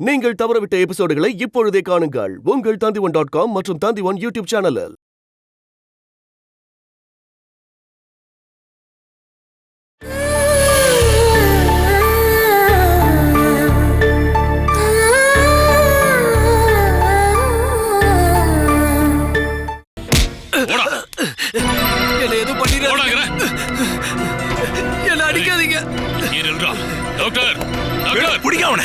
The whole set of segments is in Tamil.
நீங்கள் தவறவிட்ட எபிசோடுகளை இப்பொழுதே காணுங்கள் உங்கள் Tandivan.com மற்றும் Tandivan யூடியூப் சேனலில். என்ன எதுவும் பண்ணிடாதீங்க. என்ன அடிக்காதீங்க. டாக்டர் டாக்டர் புடிங்க அவனை.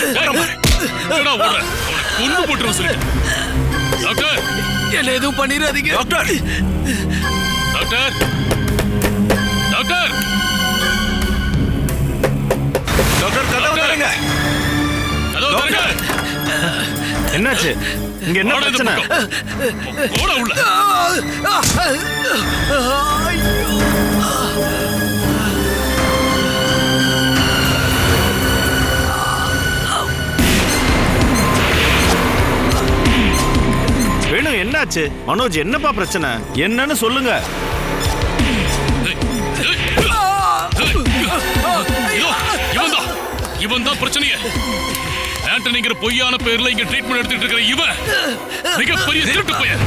என்னடா ஓடுற? அவனை கொன்னு போட்டுறேன் சொல்லிட்டு. டாக்டர் என்ன எதுவும் பண்ணிடாதீங்க. டாக்டர் டாக்டர் டாக்டர் டாக்டர் கதவு தரங்க. கதவு தரங்க. என்னாச்சு? இங்க என்ன பிரச்சனை? ஓட உள்ள. வேணும், என்னாச்சு? மனோஜ், என்னப்பா பிரச்சனை? என்னன்னு சொல்லுங்க. இவன் தான் பிரச்சனையே. ஆண்டனிங்கிற பொய்யான பேர்ல இங்க ட்ரீட்மெண்ட் எடுத்துட்டு இருக்கிற இவன் மிகப்பெரிய திருட்டு பையன்.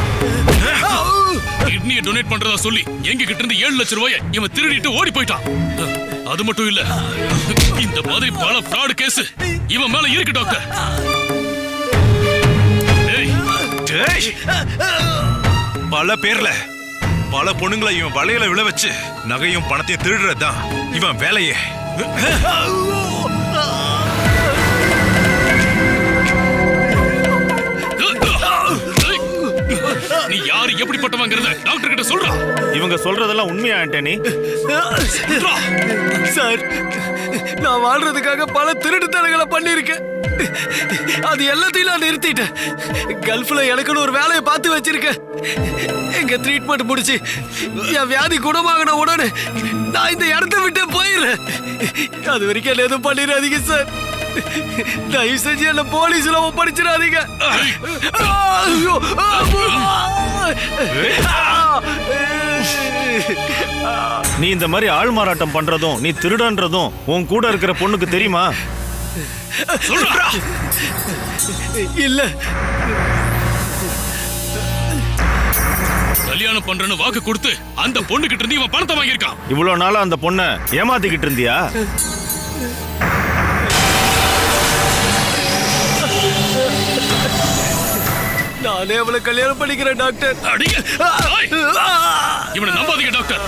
கிட்னியை டொனேட் பண்றதா சொல்லி எங்க கிட்ட இருந்து 7 லட்சம் ரூபாயை இவன் திருடிட்டு ஓடி போயிட்டான். அது மட்டும் இல்ல, இந்த மாதிரி பல ஃப்ராட் கேஸ் இவன் மேல இருக்கு டாக்டர். பல பேர்ல பல பொண்ணுங்களை இவன் வலையில விழ வச்சு நகையும் பணத்தையும் திருடுறதுதான் இவன் வேலையே. நீ யாரு, எப்படிப்பட்டவங்கிறத டாக்டர் கிட்ட சொல்றா. இவங்க சொல்றதெல்லாம் உண்மையா ஆண்டனி? சார், நான் வாழ்றதுக்காக பல திருட்டுத்தனங்களை பண்ணிருக்கேன். அது எல்லாத்தையும் நான் நிறுத்திட்டேன். கல்ஃப்ல எனக்குன்னு ஒரு வேலையை பார்த்து வச்சிருக்கேன். எங்க ட்ரீட்மெண்ட் முடிச்சு என் வியாதி குணமாகின உடனே நான் இந்த இடத்த விட்டு போயிடுறேன். அது வரைக்கும் என்ன எதுவும் பண்ணிடாதீங்க சார். தயவு செஞ்சு என்ன போலீஸ்ல ஒப்படைச்சிடாதீங்க. நீ இந்த மாதிரி ஆள் மாறாட்டம் பண்றதும் நீ திருடன்றதும் உன் கூட இருக்கிற பொண்ணுக்கு தெரியுமா? இல்ல. கல்யாணம் பண்றேன்னு வாக்கு கொடுத்து அந்த பொண்ணு கிட்ட இருந்து இவன் பணத்தை வாங்கியிருக்கான். இவ்வளவு நாளா அந்த பொண்ணை ஏமாத்திக்கிட்டு இருந்தியா? நானே அவளை கல்யாணம் பண்ணிக்கிறேன் டாக்டர். இவனை நம்பாதீங்க டாக்டர்.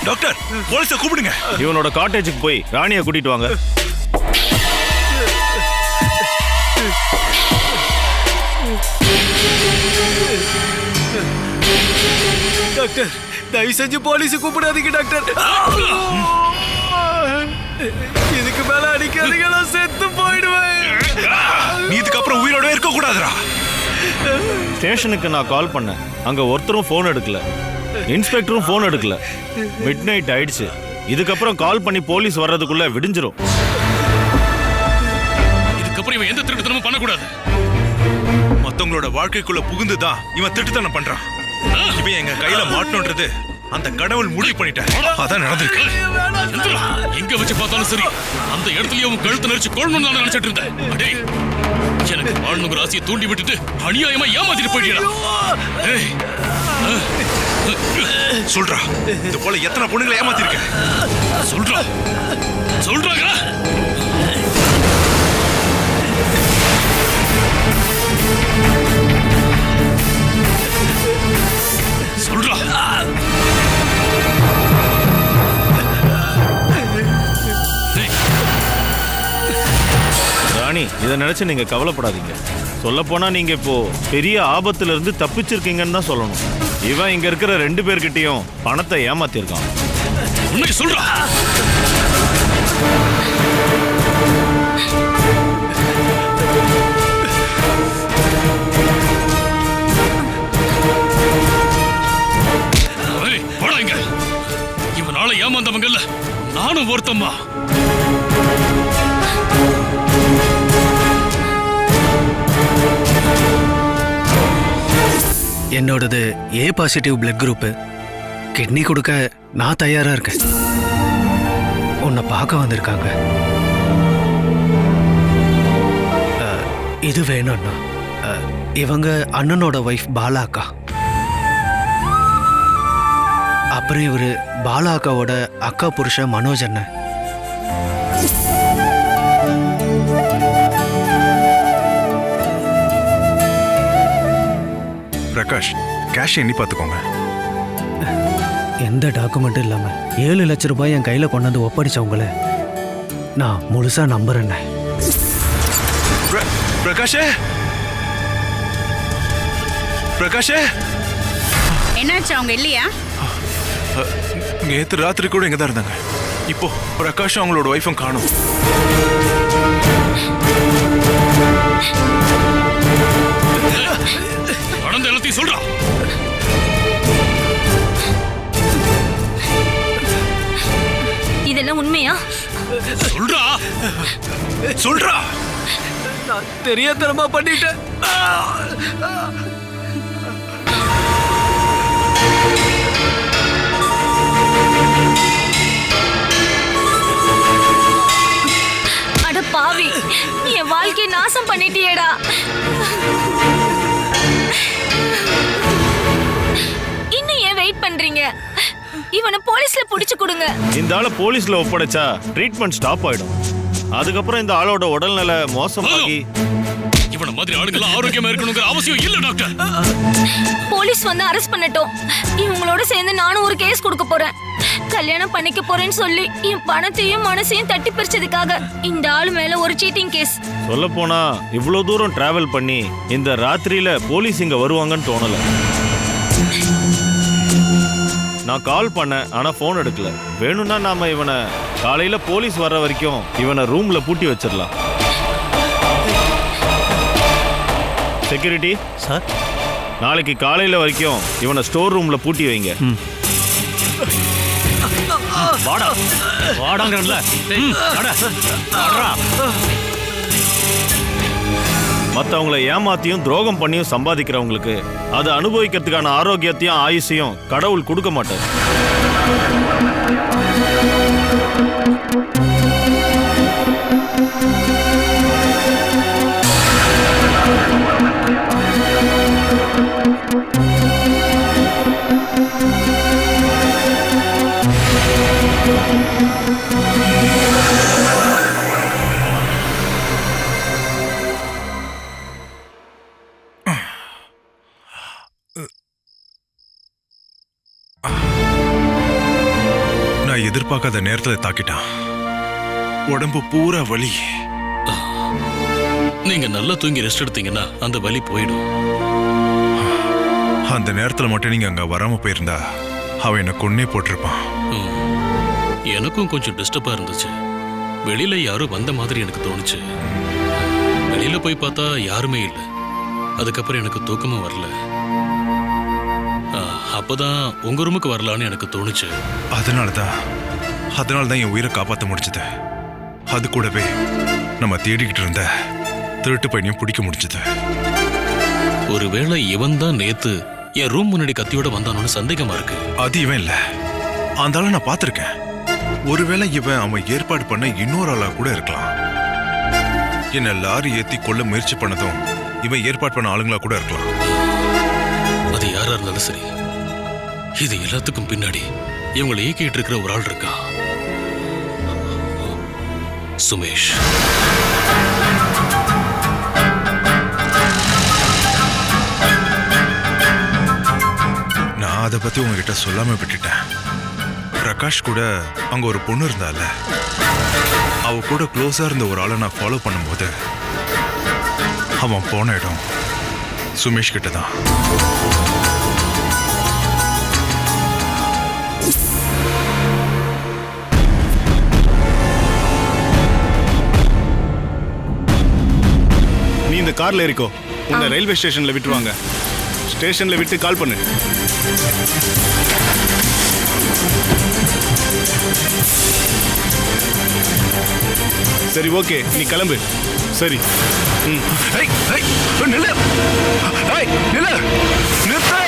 டாக்டர், போலீஸை கூப்பிடுங்க. இவனோட காட்டேஜுக்கு போய் ராணியை கூட்டிட்டு வாங்க. டாக்டர், தயவு செஞ்சு போலீஸ் கூப்பிடாதீங்க டாக்டர். இதுக்கு மேல அடிக்காதீங்க, நான் செத்து போயிடுவேன். நீ இதுக்கப்புறம் உயிரோட இருக்க கூடாதுடா. ஸ்டேஷனுக்கு நான் கால் பண்ணேன். அங்க ஒருத்தரும் போன் எடுக்கல, இன்ஸ்பெக்டரும் போன் எடுக்கல. மிட் நைட் ஆயிடுச்சு. இதுக்கப்புறம் கால் பண்ணி போலீஸ் வர்றதுக்குள்ள விடிஞ்சிரும். இதுக்கப்புறம் இவன் எந்த திருட்டுத்தனமும் பண்ணக்கூடாது. மத்தவங்களோட வாழ்க்கைக்குள்ள புகுந்துதான் இவன் திட்டுத்தனம் பண்றான். இவன் எங்க கையில மாட்டணும்ன்றது அந்த கடவுள் முடிவு பண்ணிட்டான். அதான் நடந்திருக்கு. எங்க வச்சு பார்த்தாலும் சரி, அந்த இடத்துலயே அவன் கழுத்து நெரிச்சு கொள்ளணும்னு நான் நினைச்சிட்டு இருந்தேன். அடே, எனக்கு வாழணுங்கிற ஆசையை தூண்டி விட்டுட்டு அநியாயமா ஏமாத்திட்டு போயிட்டா. சொல்றா, இது போல எத்தனை பொண்ணுங்களை ஏமாத்திருக்க? சொல்றா சொல்றாங்க. சொல்றா. ராணி, இதை நினைச்சு நீங்க கவலைப்படாதீங்க. சொல்ல போனா நீங்க இப்போ பெரிய ஆபத்துல இருந்து தப்பிச்சிருக்கீங்கன்னு தான் சொல்லணும். இவன் இங்க இருக்கிற 2 பேர்கிட்டயும் பணத்தை ஏமாத்திருக்கான். உண்மை சொல்றா. போடாங்க. இவனால ஏமாந்தவங்கல்ல நானும் ஒருத்தம்மா. என்னோடது A positive blood group. Kidney கொடுக்க நான் தயாரா இருக்கேன். உன்னை பார்க்க வந்திருக்காங்க. இது வேணும்ண்ணா. இவங்க அண்ணனோட ஒய்ஃப் பாலா அக்கா. அப்புறம் இவரு பாலா அக்காவோட அக்கா புருஷன் மனோஜ் அண்ணன். பிரகாஷ், கேஷ் எண்ணி பார்த்துக்கோங்க. எந்த டாக்குமெண்ட்டும் இல்லாம 7 லட்சம் ரூபாய் என் கையில கொண்டாந்து ஒப்படைச்சவங்கள நான் முழுசா நம்புறேன். பிரகாஷே, பிரகாஷே, என்னாச்சு? அவங்க இல்லையா? நேத்து ராத்திரி கூட இங்க தான் இருந்தாங்க. இப்போ பிரகாஷும் அவங்களோட ஒய்ஃபும் காணும். நடந்த எல்லாத்தையும் சொல்றா. இதெல்லாம் உண்மையா? சொல்றா சொல்றா. நான் தெரியாதனமா பண்ணிட்டேன். அட பாவி, என் வாழ்க்கையை நாசம் பண்ணிட்டியேடா. இன்னும் ஏன் வெயிட் பண்றீங்க? இவனை போலீஸ்ல புடிச்சு கொடுங்க. இந்த ஆளை போலீஸ்ல ஒப்படைச்சா ட்ரீட்மெண்ட் ஸ்டாப் ஆயிடும். அதுக்கப்புறம் இந்த ஆளோட உடல்நிலை மோசமாகி இவன மாதிரி ஆளுங்க ஆரோக்கியமா இருக்கணுங்கிற அவசியம் இல்ல டாக்டர். போலீஸ் வந்து அரெஸ்ட் பண்ணட்டும். இவங்களோட சேர்ந்து நானும் ஒரு கேஸ் கொடுக்க போறேன். கல்யாணம் பண்ணிக்க போறேன்னு சொல்லி என் பணத்தையும் மனசையும் தட்டி பிரிச்சதுக்காக இந்த ஆளு மேல ஒரு சீட்டிங் கேஸ். சொல்ல போனா இவ்வளவு தூரம் டிராவல் பண்ணி இந்த ராத்திரியில போலீஸ் இங்க வருவாங்கன்னு தோணல. நான் கால் பண்ணேன், ஆனா போன் எடுக்கல. வேணும்னா நாம இவனை காலையில போலீஸ் வர்ற வரைக்கும் இவனை ரூம்ல பூட்டி வச்சிடலாம். செக்யூரிட்டி சார், நாளைக்கு காலையில வரைக்கும் இவனை ஸ்டோர் ரூம்ல பூட்டி வைங்க. வாடா வாடாங்கல்ல. மற்றவங்களை ஏமாத்தியும் துரோகம் பண்ணியும் சம்பாதிக்கிறவங்களுக்கு அதை அனுபவிக்கிறதுக்கான ஆரோக்கியத்தையும் ஆயுசையும் கடவுள் கொடுக்க மாட்டார். எதிர்பார்க்காத நேரத்துல தாக்கிட்டான். உடம்பு பூரா வலி. நீங்க நல்லா தூங்கி ரெஸ்ட் எடுத்தீங்கன்னா அந்த வலி போயிடும். அந்த நேரத்துல மட்டும் நீங்க அங்க வராம போயிருந்தா அவன் என்ன கொன்னே போட்டிருப்பான். எனக்கும் கொஞ்சம் டிஸ்டர்பா இருந்துச்சு. வெளியில யாரும் வந்த மாதிரி எனக்கு தோணுச்சு. வெளியில போய் பார்த்தா யாருமே இல்லை. அதுக்கப்புறம் எனக்கு தூக்கமும் வரல. அப்பதான் உங்க ரூமுக்கு வரலான்னு எனக்கு தோணுச்சு. அதனாலதான் என் உயிரை காப்பாற்ற முடிச்சது. அது கூடவே நம்ம தேடிக்கிட்டு இருந்த திருட்டு பையனையும் பிடிக்க முடிச்சது. ஒருவேளை இவன் தான் நேத்து என் ரூம் முன்னாடி கத்தியோட வந்தானோன்னு சந்தேகமா இருக்கு. அது இவன் இல்ல. அந்த ஆளை நான் பார்த்திருக்கேன். ஒருவேளை அவன் ஏற்பாடு பண்ண இன்னொரு ஆளா கூட இருக்கலாம். என்ன லாரி ஏத்தி கொள்ள முயற்சி பண்ணதும் இவன் ஏற்பாடு பண்ண ஆளுங்களா கூட இருக்கலாம். அது யாரா இருந்தாலும் சரி, இது எல்லாத்துக்கும் பின்னாடி இவங்களை இயக்கிட்டு இருக்கிற ஒரு ஆள் இருக்கா. சுமேஷ். நான் அதை பத்தி உங்ககிட்ட சொல்லாம விட்டுட்டேன். பிரகாஷ் கூட அங்க ஒரு பொண்ணு இருந்தால, அவ கூட க்ளோஸா இருந்த ஒரு ஆளை நான் ஃபாலோ பண்ணும்போது அவன் போன இடம் சுமேஷ் கிட்ட தான். நீ இந்த கார்ல இருக்கோ, உன்னை ரயில்வே ஸ்டேஷன்ல விட்டுருவாங்க. ஸ்டேஷன்ல விட்டு கால் பண்ணு. சரி, ஓகே, நீ கிளம்பு. சரி. நில்லு. நில்லு. நிறுத்து.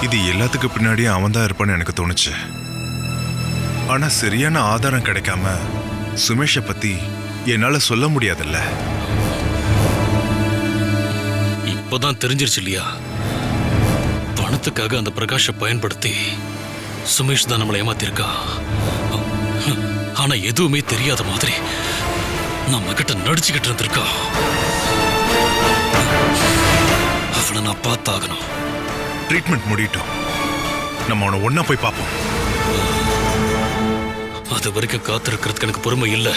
இது எல்லாத்துக்கு பின்னாடியே அவன் தான் இருப்பான்னு எனக்கு தோணுச்சு. ஆனா சரியான ஆதாரம் கிடைக்காம சுமேஷை பத்தி என்னால சொல்ல முடியாதுல்ல. இப்பதான் தெரிஞ்சிருச்சு இல்லையா? பணத்துக்காக அந்த பிரகாஷை பயன்படுத்தி சுமேஷ் தான் நம்மளை ஏமாத்திருக்கா. ஆனா எதுவுமே தெரியாத மாதிரி நம்ம கிட்ட நடிச்சுக்கிட்டு இருந்திருக்கா. அவனை நான் பார்த்தாகணும். ட்ரீட்மெண்ட் முடியட்டும், நம்ம அவனை ஒன்னா போய் பார்ப்போம். அது வரைக்கும் காத்திருக்கிறதுக்கு எனக்கு பொறுமை இல்லை.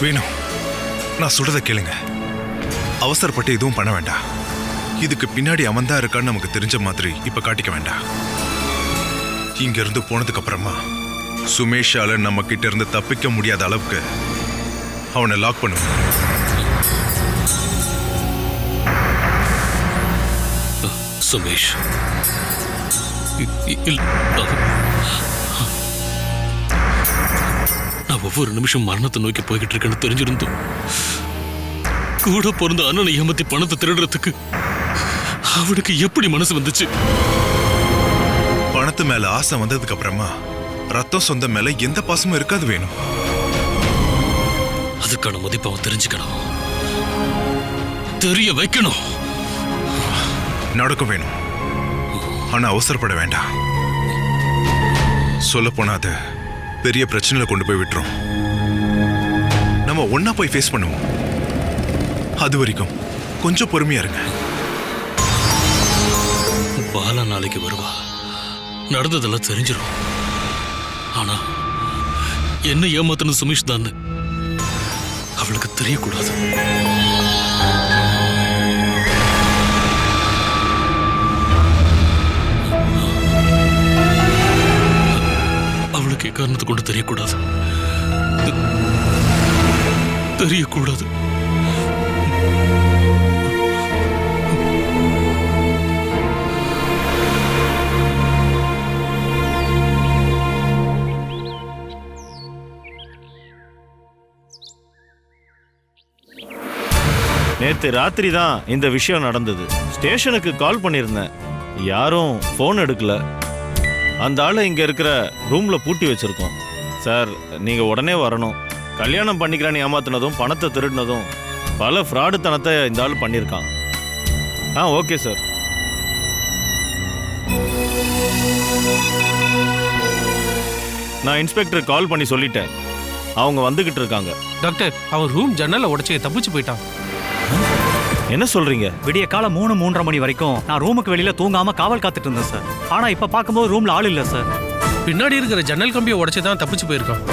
வேணும், நான் சொல்றத கேளுங்க. அவசரப்பட்டு எதுவும் பண்ண வேண்டாம். இதுக்கு பின்னாடி அவன் தான் இருக்கான்னு நமக்கு தெரிஞ்ச மாதிரி இப்ப காட்டிக்க வேண்டாம். இங்க இருந்து போனதுக்கு அப்புறமா சுமேஷால நம்ம கிட்ட இருந்து தப்பிக்க முடியாத அளவுக்கு அவனை லாக் பண்ணுவோம். சுமேஷ் நான் ஒவ்வொரு நிமிஷம் மரணத்தை நோக்கி போய்கிட்டு இருக்கேன்னு தெரிஞ்சிருந்தோம். கூட பிறந்த அண்ணனை ஏமாத்தி பணத்தை திருடுறதுக்கு அவனுக்கு எப்படி மனசு வந்துச்சு? பணத்து மேல ஆசை வந்ததுக்கு அப்புறமா ரத்தம் சொந்த மேல எந்த பாசமும் இருக்காது. வேணும், அதுக்கான மதிப்பு அவன் தெரிஞ்சுக்கணும், தெரிய வைக்கணும். நடக்கும் வேணும், ஆனா அவசரப்பட வேண்டாம். சொல்ல போனா அது பெரிய பிரச்சனையில கொண்டு போய் விட்டுரும். நம்ம ஒன்னா போய் ஃபேஸ் பண்ணுவோம். அது வரைக்கும் கொஞ்சம் பொறுமையா இருங்க. பாலா நாளைக்கு வருவா, நடந்ததெல்லாம் தெரிஞ்சிடும். ஆனா என்ன ஏமாத்தின சுமேஷ் தான் அவளுக்கு தெரியக்கூடாது. அவளுக்கு காரணத்தை கொண்டு தெரியக்கூடாது, தெரியக்கூடாது. நேத்து ராத்திரி தான் இந்த விஷயம் நடந்தது. ஸ்டேஷனுக்கு கால் பண்ணியிருந்தேன், யாரும் ஃபோன் எடுக்கல. அந்த ஆளை இங்கே இருக்கிற ரூமில் பூட்டி வச்சுருக்கோம். சார், நீங்கள் உடனே வரணும். கல்யாணம் பண்ணிக்கிறான்னு ஏமாத்தினதும் பணத்தை திருடினதும் பல ஃப்ராடுத்தனத்தை இந்த ஆள் பண்ணியிருக்கான். Okay sir. நான் இன்ஸ்பெக்டர் கால் பண்ணி சொல்லிட்டேன், அவங்க வந்துக்கிட்டு இருக்காங்க. டாக்டர், அவன் ரூம் ஜன்னலை உடைச்சு தப்பிச்சு போயிட்டான். என்ன சொல்றீங்க? விடிய காலம் 3-3:30 மணி வரைக்கும் நான் ரூமுக்கு வெளியில தூங்காம காவல் காத்துட்டு இருந்தேன் சார். ஆனா இப்ப பார்க்கும்போது ரூம்ல ஆள் இல்ல சார். பின்னாடி இருக்கிற ஜன்னல் கம்பியை உடைச்சு தான் தப்பிச்சு போயிருக்கான்.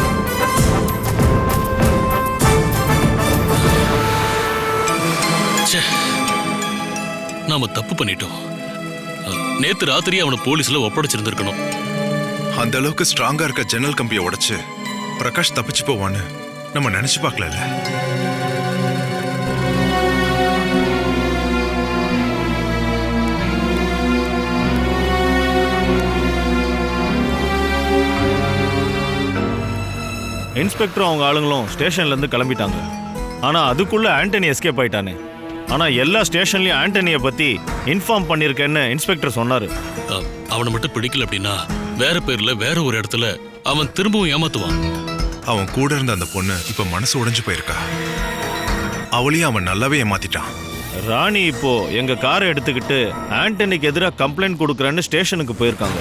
நாம தப்பு பண்ணிட்டோம். நேத்து ராத்திரி அவனை போலீஸ்ல ஒப்படைச்சிருந்திருக்கணும். அந்த அளவுக்கு ஸ்ட்ராங்கா இருக்க ஜன்னல் கம்பியை உடைச்சு பிரகாஷ் தப்பிச்சு போவான்னு நம்ம நினைச்சு பார்க்கல. இன்ஸ்பெக்டரும் அவங்க ஆளுங்களும் ஸ்டேஷன்லேருந்து கிளம்பிட்டாங்க. ஆனால் அதுக்குள்ளே ஆண்டனி எஸ்கேப் ஆயிட்டானே. ஆனால் எல்லா ஸ்டேஷன்லையும் ஆண்டனியை பற்றி இன்ஃபார்ம் பண்ணியிருக்கேன்னு இன்ஸ்பெக்டர் சொன்னார். அவனை மட்டும் பிடிக்கல அப்படின்னா வேற பேரில் வேற ஒரு இடத்துல அவன் திரும்பவும் ஏமாத்துவான். அவன் கூட இருந்த அந்த பொண்ணு இப்போ மனசு உடைஞ்சு போயிருக்கா. அவளையும் அவன் நல்லாவே ஏமாத்திட்டான். ராணி இப்போ எங்கள் காரை எடுத்துக்கிட்டு ஆண்டனிக்கு எதிராக கம்ப்ளைண்ட் கொடுக்குறேன்னு ஸ்டேஷனுக்கு போயிருக்காங்க.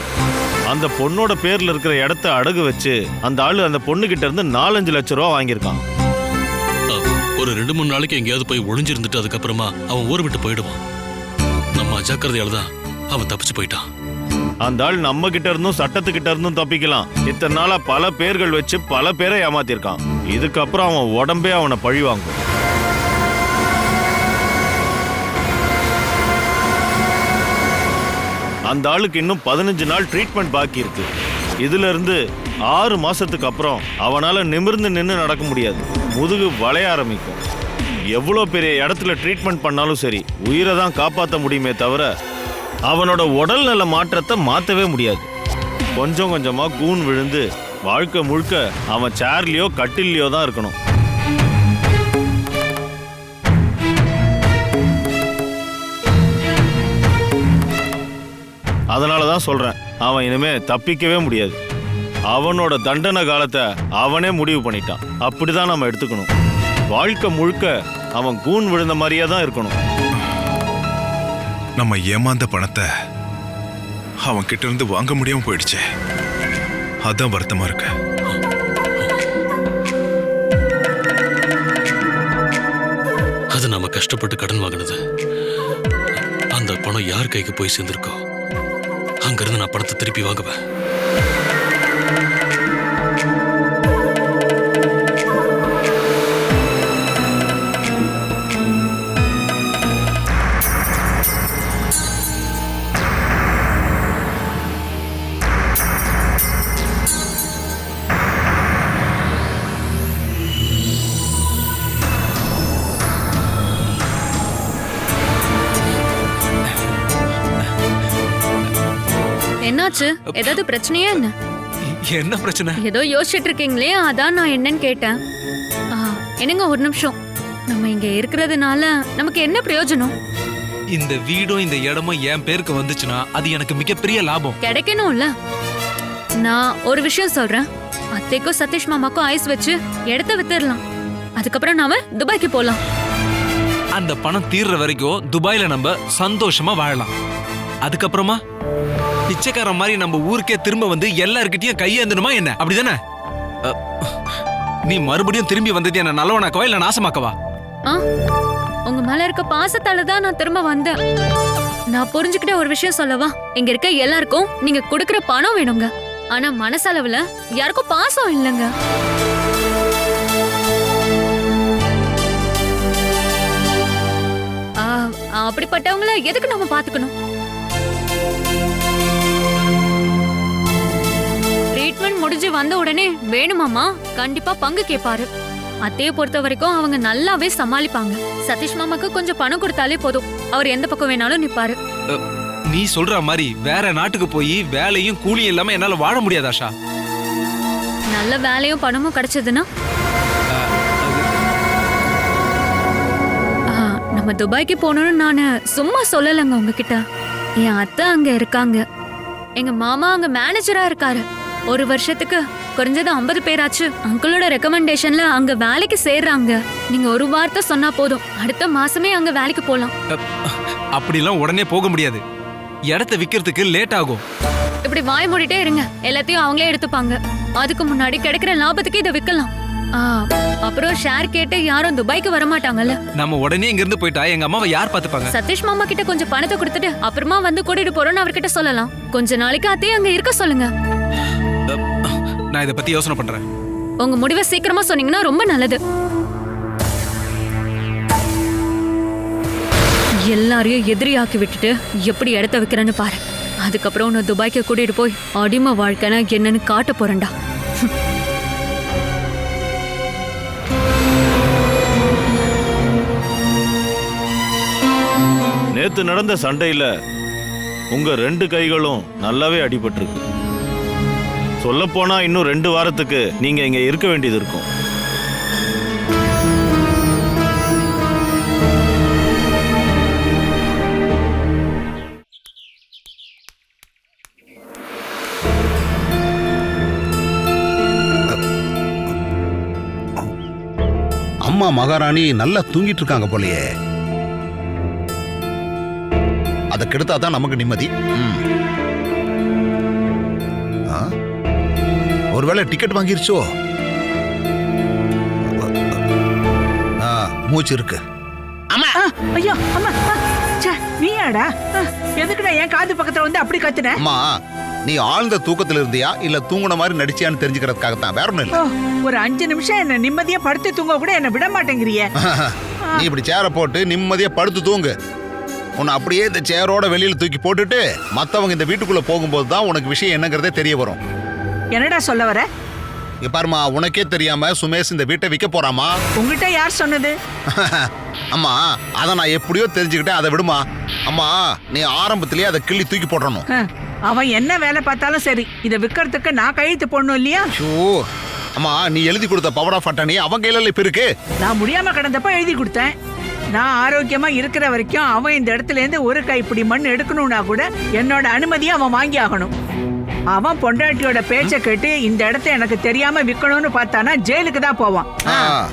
அந்த பொண்ணோட பேர்ல இருக்கிற இடத்த அடகு வச்சு அந்த ஆளு அந்த பொண்ணுகிட்ட இருந்து 4-5 லட்சம் ரூபா வாங்கியிருக்கான். ஒரு 2-3 நாளைக்கு எங்கேயாவது போய் ஒளிஞ்சிருந்துட்டு அதுக்கப்புறமா அவன் ஊரை விட்டு போயிடுவான். நம்ம அஜாக்கிரதையால தான் அவன் தப்பிச்சு போயிட்டான். அந்த ஆள் நம்ம கிட்ட இருந்தும் சட்டத்துக்கிட்ட இருந்தும் தப்பிக்கலாம். இத்தனை நாளா பல பேர்கள் வச்சு பல பேரை ஏமாத்திருக்கான். இதுக்கப்புறம் அவன் உடம்பே அவனை பழி வாங்கும். அந்த ஆளுக்கு இன்னும் 15 நாள் ட்ரீட்மெண்ட் பாக்கி இருக்கு. இதுல இருந்து 6 மாசத்துக்கு அப்புறம் அவனால நிமிர்ந்து நின்று நடக்க முடியாது, முதுகு வளைய ஆரம்பிக்கும். எவ்வளோ பெரிய இடத்துல ட்ரீட்மெண்ட் பண்ணாலும் சரி, உயிரை தான் காப்பாற்ற முடியுமே தவிர அவனோட உடல்நல மாற்றத்தை மாற்றவே முடியாது. கொஞ்சம் கொஞ்சமா கூன் விழுந்து வாழ்க்கை முழுக்க அவன் சேர்லையோ கட்டிலையோ தான் இருக்கணும். அதனால தான் சொல்றேன், அவன் இனிமே தப்பிக்கவே முடியாது. அவனோட தண்டனை காலத்தை அவனே முடிவு பண்ணிட்டான். அப்படிதான் நம்ம எடுத்துக்கணும். வாழ்க்கை முழுக்க அவன் கூன் விழுந்த மாதிரியே தான் இருக்கணும். நம்ம ஏமாந்த பணத்தை அவன் கிட்ட இருந்து வாங்க முடியாம போயிடுச்சு. அதான் வருத்தமா இருக்கு. அது நம்ம கஷ்டப்பட்டு கடன் வாங்கினது. அந்த பணம் யார் கைக்கு போய் சேர்ந்திருக்கோ அங்கிருந்து நான் பணத்தை திருப்பி வாங்குவேன். என்னாச்சு? ஏதாவது பிரச்சனையா என்ன? என்ன பிரச்சனை? ஏதோ யோசிச்சுட்டு இருக்கீங்களே, அதான் நான் என்னன்னு கேட்டேன். என்னங்க ஒரு நிமிஷம். நம்ம இங்க இருக்கிறதுனால நமக்கு என்ன பிரயோஜனம்? இந்த வீடும் இந்த இடமும் என் பேருக்கு வந்துச்சுன்னா அது எனக்கு மிகப்பெரிய லாபம் கிடைக்கணும்ல. நான் ஒரு விஷயம் சொல்றேன். அத்தைக்கும் சதீஷ் மாமாக்கும் ஐஸ் வச்சு இடத்த வித்துடலாம். அதுக்கப்புறம் நாம துபாய்க்கு போலாம். அந்த பணம் தீர்ற வரைக்கும் துபாயில நம்ம சந்தோஷமா வாழலாம். அதுக்கப்புறமா பிச்சைக்காரன் மாதிரி நம்ம ஊருக்கே திரும்ப வந்து எல்லார்கிட்டயும் கையேந்தணுமா என்ன? அப்படிதானே? நீ மறுபடியும் திரும்பி வந்தது என்ன நல்லவனாக்கவா இல்ல நாசமாக்கவா? உங்க மேல இருக்க பாசத்தால தான் நான் திரும்ப வந்தேன். நான் புரிஞ்சுக்கிட்ட ஒரு விஷயம் சொல்லவா? இங்க இருக்க எல்லாருக்கும் நீங்க கொடுக்கற பணம் வேணுங்க. ஆனா மனசளவுல யாருக்கும் பாசம் இல்லைங்க. அப்படிப்பட்டவங்கள எதுக்கு நம்ம பாத்துக்கணும்? ட்ரீட்மெண்ட் முடிஞ்சு வந்த உடனே வேணுமாமா கண்டிப்பா பங்கு கேட்பாரு. அத்தைய பொறுத்த வரைக்கும் அவங்க நல்லாவே சமாளிப்பாங்க. சதீஷ் மாமாக்கு கொஞ்சம் பணம் கொடுத்தாலே போதும், அவர் எந்த பக்கம் வேணாலும் நிப்பாரு. நீ சொல்ற மாதிரி வேற நாட்டுக்கு போய் வேலையும் கூலியும் இல்லாம என்னால வாழ முடியாது ஆஷா. நல்ல வேலையும் பணமும் கிடைச்சதுன்னா நம்ம துபாய்க்கு போகணும்னு நானு சும்மா சொல்லலைங்க உங்ககிட்ட. என் அத்தை அங்க இருக்காங்க. எங்க மாமா அங்க மேனேஜரா இருக்காரு. ஒரு வருஷத்துக்கு குறைஞ்சது 50 பேராச்சு அங்கிளோட ரெக்கமெண்டேஷன்ல அங்க வேலைக்கு சேர்றாங்க. நீங்க ஒரு வார்த்தை சொன்னா போதும், அடுத்த மாசமே அங்க வேலைக்கு போலாம். அப்படிலாம் உடனே போக முடியாது. இடத்தை விக்கிறதுக்கு லேட் ஆகும். இப்படி வாய் மூடிட்டே இருங்க, எல்லாத்தையும் அவங்களே எடுத்துப்பாங்க. அதுக்கு முன்னாடி கிடைக்கிற லாபத்துக்கு இதை விக்கலாம். அப்புறம் ஷேர் கேட்டு யாரும் துபாய்க்கு வர மாட்டாங்கல்ல. நம்ம உடனே இங்க இருந்து போயிட்டா எங்க அம்மாவை யார் பாத்துப்பாங்க? சதீஷ் மாமா கிட்ட கொஞ்சம் பணத்தை கொடுத்துட்டு அப்புறமா வந்து கூட்டிட்டு போறோம்னு அவர்கிட்ட சொல்லலாம். கொஞ்ச நாளைக்கு அத்தையும் அங்க இருக்க சொல்லுங்க. நான் இத பத்தி யோசனை பண்றேன். உங்க முடிவை சீக்கிரமா சொன்னீங்கன்னா ரொம்ப நல்லது. எல்லாரையும் எதிரியாக்கி விட்டுட்டு எப்படி இடத்த வைக்கிறேன்னு பாரு. அதுக்கப்புறம் உன்னை துபாய்க்கு கூட்டிட்டு போய் அடிமை வாழ்க்கைனா என்னன்னு காட்ட போறேன்டா. நேத்து நடந்த சண்டையில உங்க 2 கைகளும் நல்லாவே அடிபட்டிருக்கு. சொல்லப்போனா இன்னும் 2 வாரத்துக்கு நீங்க இங்க இருக்க வேண்டியது இருக்கும். அம்மா மகாராணி நல்லா தூங்கிட்டு இருக்காங்க போலயே. அதை கெடுத்தாதான் நமக்கு நிம்மதி. ஒருவேளை டிக்கெட் வாங்கிருச்சோ? மூச்சு இருக்கு. அம்மா ஐயோ அம்மா நீயாடா? எதுக்குடா என் காது பக்கத்துல வந்து அப்படி கத்துன? அம்மா நீ ஆழ்ந்த தூக்கத்துல இருந்தியா இல்ல தூங்குன மாதிரி நடிச்சியான்னு தெரிஞ்சுக்கிறதுக்காகத்தான், வேற ஒண்ணும் இல்ல. ஒரு 5 நிமிஷம் என்ன நிம்மதியா படுத்து தூங்க கூட என்ன விட மாட்டேங்கிறிய. நீ இப்படி சேரை போட்டு நிம்மதியா படுத்து தூங்கு. உன்னை அப்படியே இந்த சேரோட வெளியில தூக்கி போட்டுட்டு மத்தவங்க இந்த வீட்டுக்குள்ள போகும்போது தான் உனக்கு விஷயம் என்னங்கிறதே தெரிய வரும். என்னடா சொல்ல வர? பாருமா, உனக்கே தெரியாம சுமேஷ் இந்த வீட்டை விற்க போறாமா? உங்ககிட்ட யார் சொன்னது? அம்மா அதை நான் எப்படியோ தெரிஞ்சுக்கிட்டேன், அதை விடுமா. அம்மா நீ ஆரம்பத்திலேயே அதை கிள்ளி தூக்கி போடணும். அவன் என்ன வேலை பார்த்தாலும் சரி, இதை விற்கிறதுக்கு நான் கையெழுத்து போடணும் இல்லையா? அம்மா நீ எழுதி கொடுத்த பவர் ஆஃப் அட்டர்னி அவன் கையில இப்ப இருக்கு. நான் முடியாம கிடந்தப்ப எழுதி கொடுத்தேன். நான் ஆரோக்கியமா இருக்கிற வரைக்கும் அவன் இந்த இடத்துல இருந்து ஒரு கைப்பிடி மண் எடுக்கணும்னா கூட என்னோட அனுமதியை அவன் வாங்கி ஆகணும். அவன் பொண்டாட்டியோட பேச்ச கேட்டு இந்த இடத்த எனக்கு தெரியாம விக்கணும்னு பார்த்தானா ஜெயிலுக்கு தான் போவான்.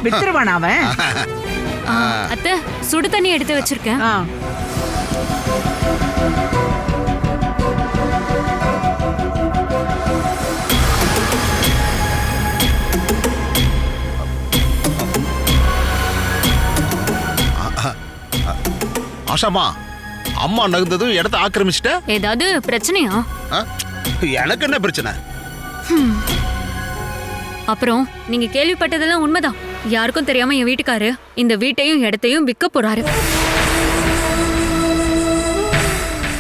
வித்துருவான் அவன். அத்தை, சுடு தண்ணி எடுத்து வச்சிருக்கேன். ஆஷாமா, அம்மா நகுந்ததும் இடத்த ஆக்கிரமிச்சிட்ட. ஏதாவது பிரச்சனையா? எனக்கு என்ன பிரச்சனை? அப்புறம் நீங்க கேள்விப்பட்டதெல்லாம் உண்மைதான். யாருக்கும் தெரியாம என் வீட்டுக்காரு இந்த வீட்டையும் இடத்தையும் விற்க போறாரு.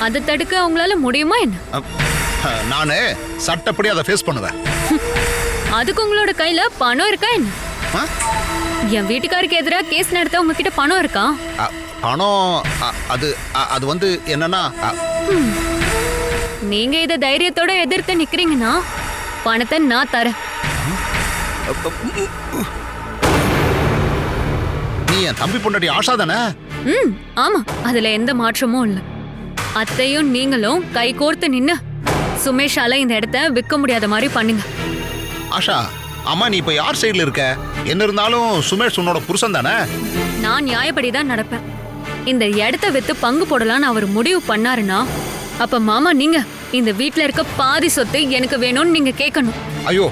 அதை தடுக்க அவங்களால முடியுமா என்ன? நானு சட்டப்படி அதை ஃபேஸ் பண்ணுவேன். அதுக்கு உங்களோட கையில பணம் இருக்கா என்ன? என் வீட்டுக்காருக்கு எதிராக கேஸ் நடத்த உங்ககிட்ட பணம் இருக்கா? பணம் அது வந்து என்னன்னா, நீங்க இத தைரியத்தோட எதிர்த்து நிக்கிறீங்கன்னா பணத்தை நான் தரேன். நீ என் தம்பி பொண்டாட்டி ஆஷா தானே? ஆமா, அதுல எந்த மாற்றமும் இல்ல. அத்தையும் நீங்களும் கை கோர்த்து நின்னு சுமேஷால இந்த இடத்த விற்க முடியாத மாதிரி பண்ணுங்க. ஆஷா, அம்மா நீ இப்ப யார் சைடுல இருக்க? என்ன இருந்தாலும் சுமேஷ் உன்னோட புருஷன் தானே? நான் நியாயப்படி தான் நடப்பேன். இந்த இடத்த வித்து பங்கு போடலான்னு அவர் முடிவு பண்ணாருன்னா அப்ப மாமா நீங்க இந்த வீட்ல இருக்க பாதி சொத்து எனக்கு வேணும்னு நீங்க கேட்கணும். ஐயோ,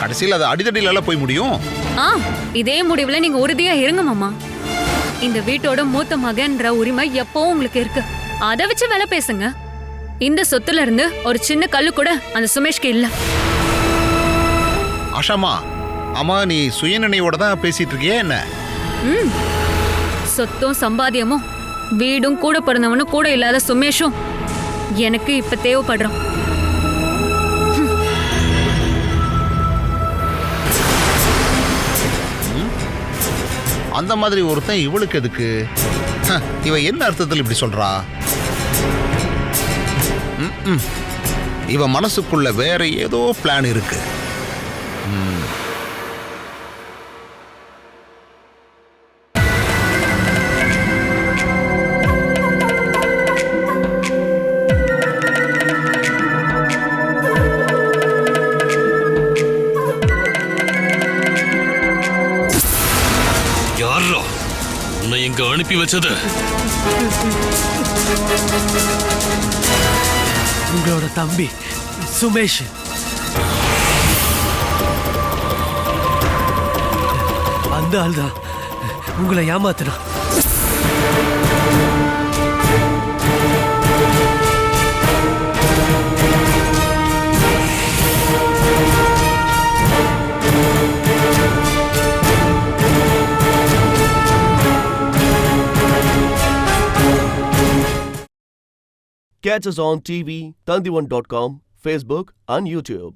கடைசியில் அது அடிதடியில எல்லாம் போய் முடியும். இதே முடிவுல நீங்க உறுதியா இருங்க மாமா. இந்த வீட்டோட மூத்த மகன்ற உரிமை எப்பவும் உங்களுக்கு இருக்கு. அதை வச்சு வேலை பேசுங்க. இந்த சொத்துல இருந்து ஒரு சின்ன கல்லு கூட அந்த சுமேஷ்க்கு இல்ல. ஆஷாமா, அம்மா நீ சுயநினைவோட தான் பேசிட்டு இருக்கியே என்ன? சொத்தும் சம்பாத்தியமும் வீடும் கூட பிறந்தவனும் கூட இல்லாத சுமேஷும் எனக்கு இப்ப தேவைப்படுறான். அந்த மாதிரி ஒருத்தன் இவளுக்கு எதுக்கு? இவ என்ன அர்த்தத்தில் இப்படி சொல்றா? இவ மனசுக்குள்ள வேற ஏதோ பிளான் இருக்கு. உன்னை இங்க அனுப்பி வச்சது உங்களோட தம்பி சுமேஷ். அந்த ஆள் தான் உங்களை ஏமாத்தினா. Catch us on TV, Tandivan.com, Facebook and YouTube.